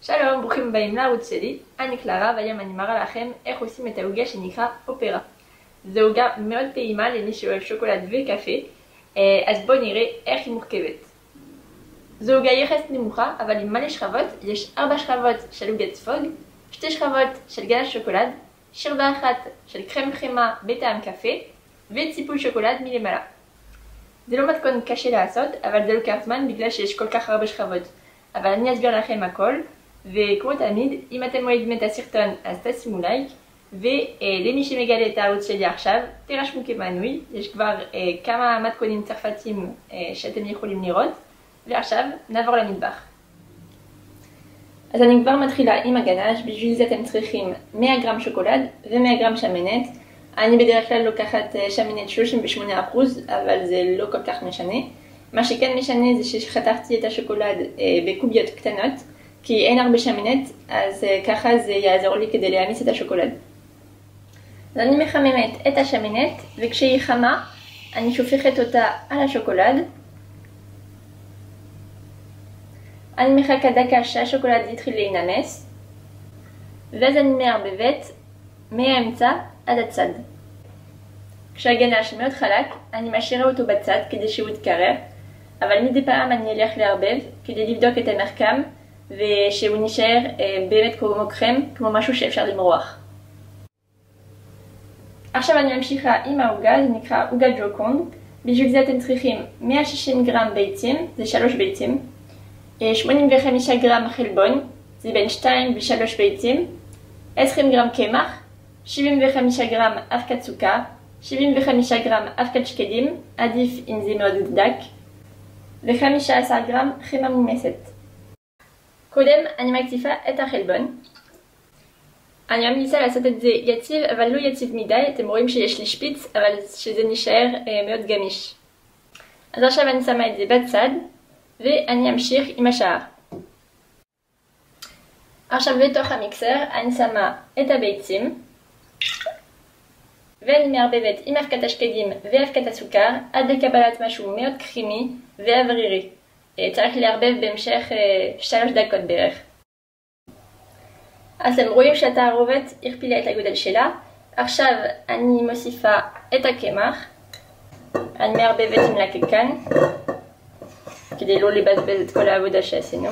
שלום, ברוכים הבאים לערוץ שלי, אני קלרה והיום אני מראה לכם איך עושים את העוגה שנקרא אופרה. זו עוגה מאוד טעימה למי שאוהב שוקולד וקפה, אז בואו נראה איך היא מורכבת. זו עוגה יחסית נמוכה אבל עם מלא שכבות, יש 4 שכבות של עוגת ספוג, 2 שכבות של גנש שוקולד, שכבה אחת של קרם חמה בטעם קפה וציפוי שוקולד מלמעלה. זה לא מתכון קשה לעשות, אבל זה לוקח זמן בגלל שיש כל כך הרבה שכבות. אבל אני אסביר לכם הכל, וכמו תמיד, אם אתם אוהבים את הסרטון אז תשימו לייק, ולמי שמגלה את הערוץ שלי עכשיו, תירשמו כמנוי, יש כבר כמה מתכונים צרפתיים שאתם יכולים לראות, ועכשיו נעבור למטבח. אז אני כבר מתחילה עם הגנש, בשביל זה אתם צריכים 100 גרם שוקולד ו100 גרם שמנת. אני בדרך כלל לוקחת שמנת 38%, אבל זה לא כל כך משנה. מה שכן משנה זה שחתכתי את השוקולד בקוביות קטנות, כי אין הרבה שמנת, אז ככה זה יעזור לי כדי להעמיס את השוקולד. אז אני מחממת את השמנת, וכשהיא חמה, אני שופכת אותה על השוקולד. אני מחכה דקה שהשוקולד יתחיל להינמס, ואז אני מערבבת מהאמצע עד הצד. כשהגנש מאוד חלק, אני משאירה אותו בצד כדי שהוא יתקרר, אבל מדי פעם אני אלך לערבב כדי לבדוק את המרקם ושהוא נשאר באמת כמו קרם, כמו משהו שאפשר למרוח. עכשיו אני ממשיכה עם העוגה, זה נקרא עוגה ג'וקונד. בשביל זה אתם צריכים 160 גרם ביצים, זה 3 ביצים, 85 גרם חלבון, זה בין 2 ו3 ביצים, 20 גרם קמח, 75 גרם אבקת סוכר, 75 גרם אבקת שקדים, עדיף אם זה מאוד דק, ו15 גרם חמאה מומסת. קודם אני מקציפה את החלבון. אני ממליצה לעשות את זה יציב, אבל לא יציב מדי. אתם רואים שיש לי שפיץ, אבל שזה נשאר מאוד גמיש. אז עכשיו אני שמה את זה בצד, ואני אמשיך עם השאר. עכשיו בתוך המיקסר אני שמה את הביצים, ואני מערבבת עם אבקת השקדים ואבקת הסוכר עד לקבלת משהו מאוד קרימי ואוורירי. צריך לערבב בהמשך 3 דקות בערך. אז אתם רואים שהתערובת הכפילה את הגודל שלה. עכשיו אני מוסיפה את הקמח, אני מערבבת עם לקקן כדי לא לבזבז את כל העבודה שעשינו.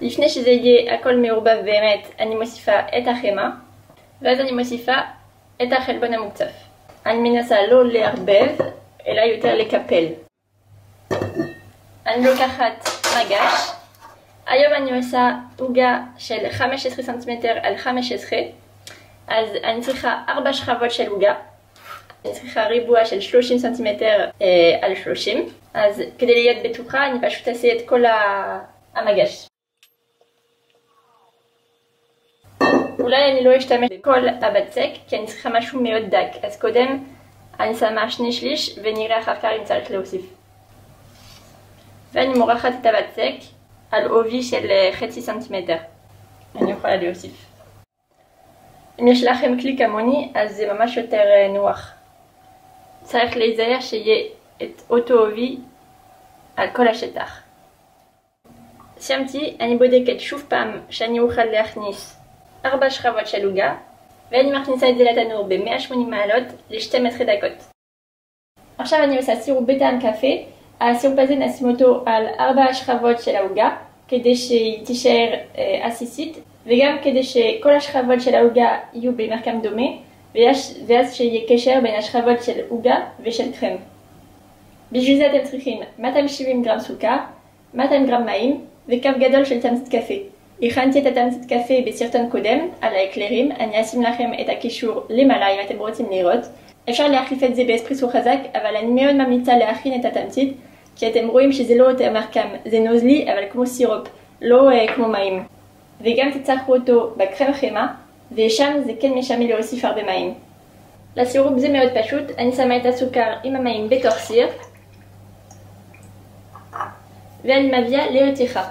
לפני שזה יהיה הכל מעורבב באמת, אני מוסיפה את החמאה, ואז אני מוסיפה את החלבון המוקצף. אני מנסה לא לערבב, אלא יותר לקפל. אני לוקחת מגש. היום אני עושה עוגה של 15 סנטימטר על 15, אז אני צריכה 4 שכבות של עוגה. אני צריכה ריבוע של 30 סנטימטר על 30, אז כדי להיות בטוחה אני פשוט אעשה את כל המגש. אולי אני לא אשתמש בכל הבצק, כי אני צריכה משהו מאוד דק, אז קודם אני שמה 2/3 ונראה אחר כך אם צריך להוסיף. ואני מורחת את הבצק על עובי של 0.5 סנטימטר. אני יכולה להוסיף. אם יש לכם כלי כמוני, אז זה ממש יותר נוח. צריך להיזהר שיהיה את אותו עובי על כל השטח. סיימתי, אני בודקת שוב פעם שאני אוכל להכניס 4 שכבות של עוגה, ואני מכניסה את זה לתנור ב-180 מעלות ל-12 דקות. עכשיו אני עושה סירופ בטעם קפה. הסירופ הזה נשים אותו על 4 שכבות של העוגה, כדי שהיא תישאר עסיסית, וגם כדי שכל השכבות של העוגה יהיו במרקם דומה, ואז שיהיה קשר בין השכבות של עוגה ושל קרם. בשביל זה אתם צריכים 270 גרם סוכר, 200 גרם מים וכף גדול של תמצית קפה. הכנתי את התמצית קפה בסרטון קודם על האקלרים, אני אשים לכם את הקישור למעלה אם אתם רוצים לראות. אפשר להחליף את זה באספרסו חזק, אבל אני מאוד ממליצה להכין את התמצית, כי אתם רואים שזה לא יותר מרקם, זה נוזלי אבל כמו סירופ, לא כמו מים. וגם תצרכו אותו בקרם חמה, ושם זה כן משמע להוסיף הרבה מים. לסירופ זה מאוד פשוט, אני שמה את הסוכר עם המים בתוך סיר, ואני מביאה לרתיחה.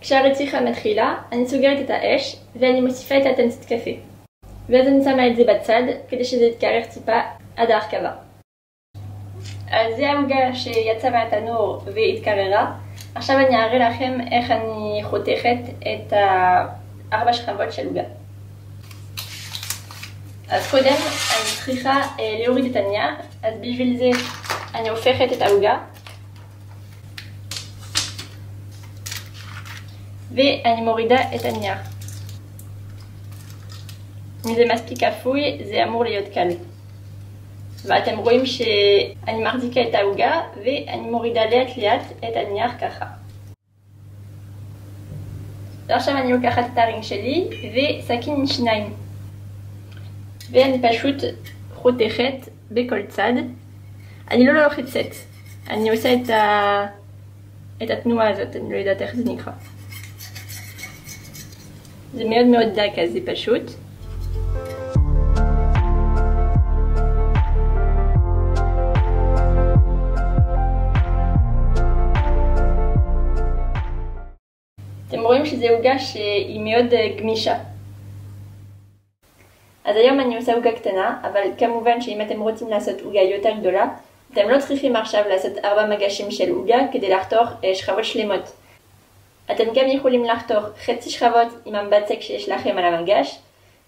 כשהרתיחה מתחילה, אני סוגרת את האש, ואני מוסיפה את התמצית קפה. ואז אני שמה את זה בצד, כדי שזה יתקרר טיפה עד ההרכבה. אז זה העוגה שיצאה מהתנור והתקררה. עכשיו אני אראה לכם איך אני חותכת את 4 שכבות של עוגה. אז קודם אני צריכה להוריד את הנייר, אז בשביל זה אני הופכת את העוגה ואני מורידה את הנייר. אם זה מספיק אפוי זה אמור להיות קל. ואתם רואים שאני מחזיקה את העוגה ואני מורידה לאט לאט את הנייר ככה. ועכשיו אני לוקחת את הרינג שלי וסכין עם שיניים. ואני פשוט חותכת בכל צד. אני לא לוחצת, אני עושה את התנועה הזאת, אני לא יודעת איך זה נקרא. זה מאוד מאוד דק, אז זה פשוט. אתם רואים שזו עוגה שהיא מאוד גמישה. אז היום אני עושה עוגה קטנה, אבל כמובן שאם אתם רוצים לעשות עוגה יותר גדולה, אתם לא צריכים עכשיו לעשות 4 מגשים של עוגה כדי לחתוך שכבות שלמות. אתם גם יכולים לחתוך חצי שכבות עם הבצק שיש לכם על המגש,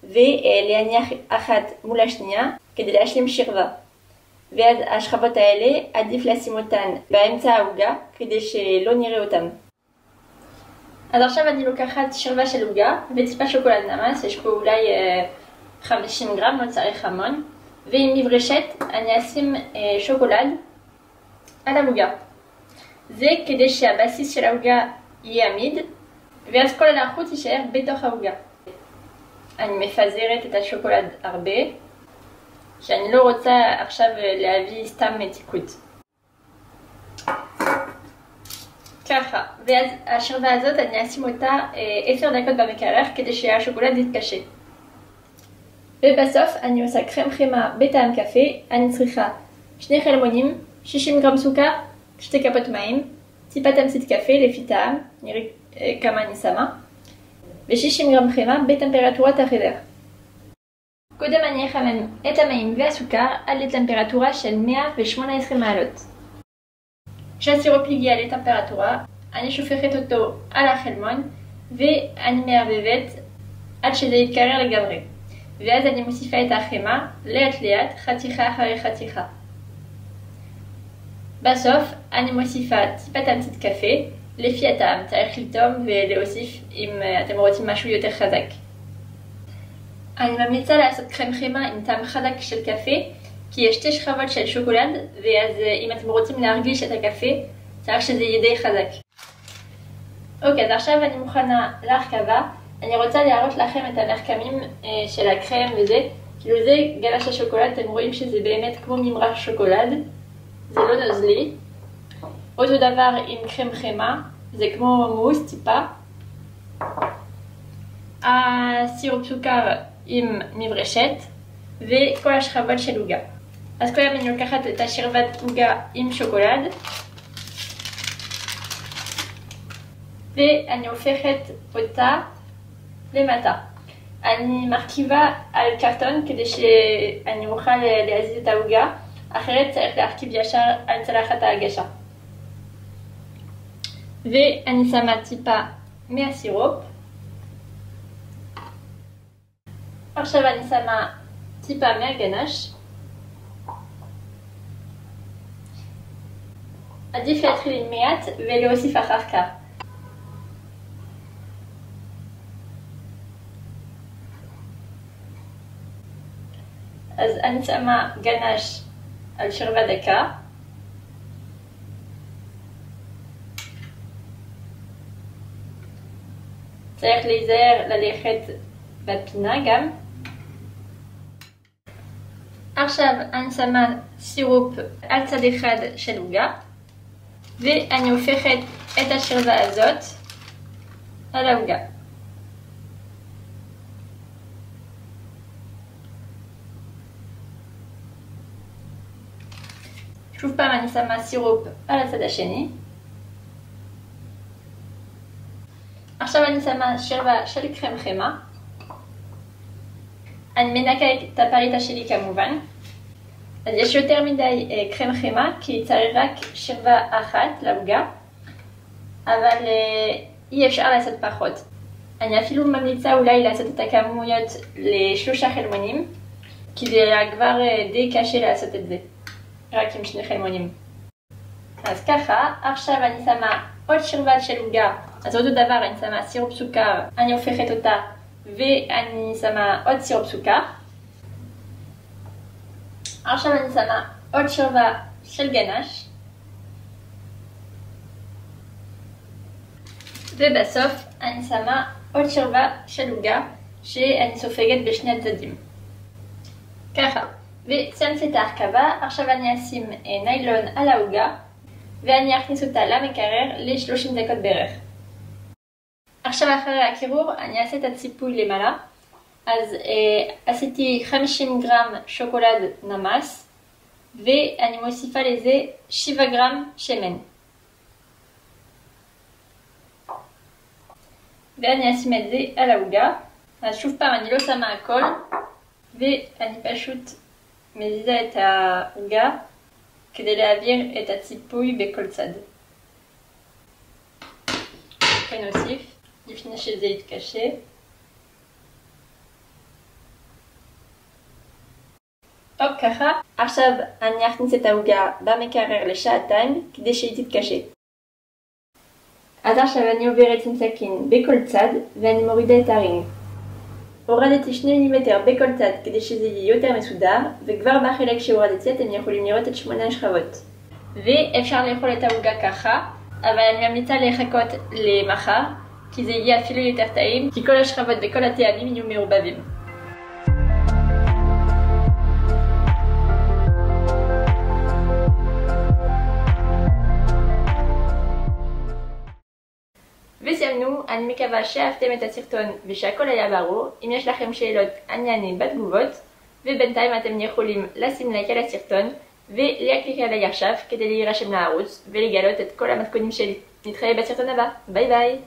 ולהניח אחת מול השנייה כדי להשלים שכבה. ואז השכבות האלה עדיף לשים אותן באמצע העוגה כדי שלא נראה אותן. אז עכשיו אני לוקחת שכבה של עוגה וטיפה שוקולד נמס, יש פה אולי 50 גרם, לא צריך המון, ועם מברשת אני אשים שוקולד על העוגה. זה כדי שהבסיס של העוגה יהיה עמיד, ואז כל הלחות יישאר בתוך העוגה. אני מפזרת את השוקולד הרבה, שאני לא רוצה עכשיו להביא סתם מתיקות. ככה, ואז השכבה הזאת אני אשים אותה 10 דקות במקרר כדי שהשוקולד יתקשה. ובסוף אני עושה קרם חמה בטעם קפה. אני צריכה 2 חלבונים, 60 גרם סוכר, 2 כפות מים, טיפה תמצית קפה לפי טעם, נראה כמה אני שמה, ו60 גרם חמה בטמפרטורת החדר. קודם אני אחמם את המים והסוכר עד לטמפרטורה של 118 מעלות. כשהסירופ הגיע לטמפרטורה, אני שופכת אותו על החלבון ואני מערבבת עד שזה יתקרר לגמרי. ואז אני מוסיפה את החמה לאט לאט, חתיכה אחרי חתיכה. בסוף אני מוסיפה טיפה תמצית קפה, לפי הטעם, צריך לטעום ולהוסיף אם אתם רוצים משהו יותר חזק. אני ממליצה לעשות קרם חמה עם טעם חזק של קפה, כי יש 2 שכבות של שוקולד, ואז אם אתם רוצים להרגיש את הקפה, צריך שזה יהיה די חזק. אוקיי, אז עכשיו אני מוכנה להרכבה. אני רוצה להראות לכם את המרקמים של הקרם וזה. כאילו זה גלש השוקולד, אתם רואים שזה באמת כמו ממרח שוקולד. זה לא נוזלי. אותו דבר עם קרם חמה, זה כמו מוס טיפה. הסירופ סוכר עם מברשת, וכל השכבות של עוגה. אז קודם אני לוקחת את השכבת עוגה עם שוקולד, ואני הופכת אותה למטה. אני מרכיבה על קרטון כדי שאני אוכל להזיז את העוגה, אחרת צריך להרכיב ישר על צלחת ההגשה. ואני שמה טיפה מהסירופ. עכשיו אני שמה טיפה מהגנש. עדיף להתחיל עם מעט ולהוסיף אחר כך. אז אני שמה גנש על שכבה דקה. צריך להיזהר ללכת בפינה גם. עכשיו אני שמה סירופ על צד אחד של עוגה, ואני הופכת את השכבה הזאת על העוגה. שוב פעם אני שמה סירופ על הצד השני. עכשיו אני שמה שכבה של קרם חמה. אני מנקה את הפריטה שלי כמובן. אז יש יותר מדי קרם חמה כי צריך רק שכבה אחת לעוגה. אבל אי אפשר לעשות פחות. אני אפילו ממליצה אולי לעשות את הכמויות ל3 חלבונים, כי זה כבר די קשה לעשות את זה, רק עם 2 חלבונים. אז ככה, עכשיו אני שמה עוד שכבת של עוגה, אז אותו דבר, אני שמה סירופ סוכר, אני הופכת אותה ואני שמה עוד סירופ סוכר. עכשיו אני שמה עוד שכבה של גנש, ובסוף אני שמה עוד שכבה של עוגה שאני סופגת בשני הצדדים. ככה, וסיימתי את ההרכבה. עכשיו אני אשים ניילון על העוגה ואני אכניס אותה למקרר ל30 דקות בערך. עכשיו אחרי הקירור אני אעשה את הציפוי למעלה. אז עשיתי 50 גרם שוקולד נמס ואני מוסיפה לזה 7 גרם שמן. ואני אשים את זה על העוגה. אז שוב פעם אני לא שמה הכל ואני פשוט מזיזה את העוגה כדי להעביר את הציפוי בכל צד. ונוסיף לפני שזה יתקשה. טוב, ככה. עכשיו אני אכניס את העוגה במקרר לשעתיים כדי שהיא תתקשה. אז עכשיו אני עוברת עם סכין בכל צד ואני מורידה את הרינג. הורדתי 2 מילימטר בכל צד כדי שזה יהיה יותר מסודר, וכבר בחלק שהורדתי אתם יכולים לראות את 8 השכבות. ואפשר לאכול את העוגה ככה, אבל אני ממליצה לחכות למחר, כי זה יהיה אפילו יותר טעים, כי כל השכבות וכל הטעמים יהיו מעורבבים. וסיימנו. אני מקווה שאהבתם את הסרטון ושהכל היה ברור. אם יש לכם שאלות אני אענה בתגובות, ובינתיים אתם יכולים לשים לייק על הסרטון ולהקליק עליי עכשיו כדי להירשם לערוץ ולגלות את כל המתכונים שלי. נתראה בסרטון הבא. ביי ביי.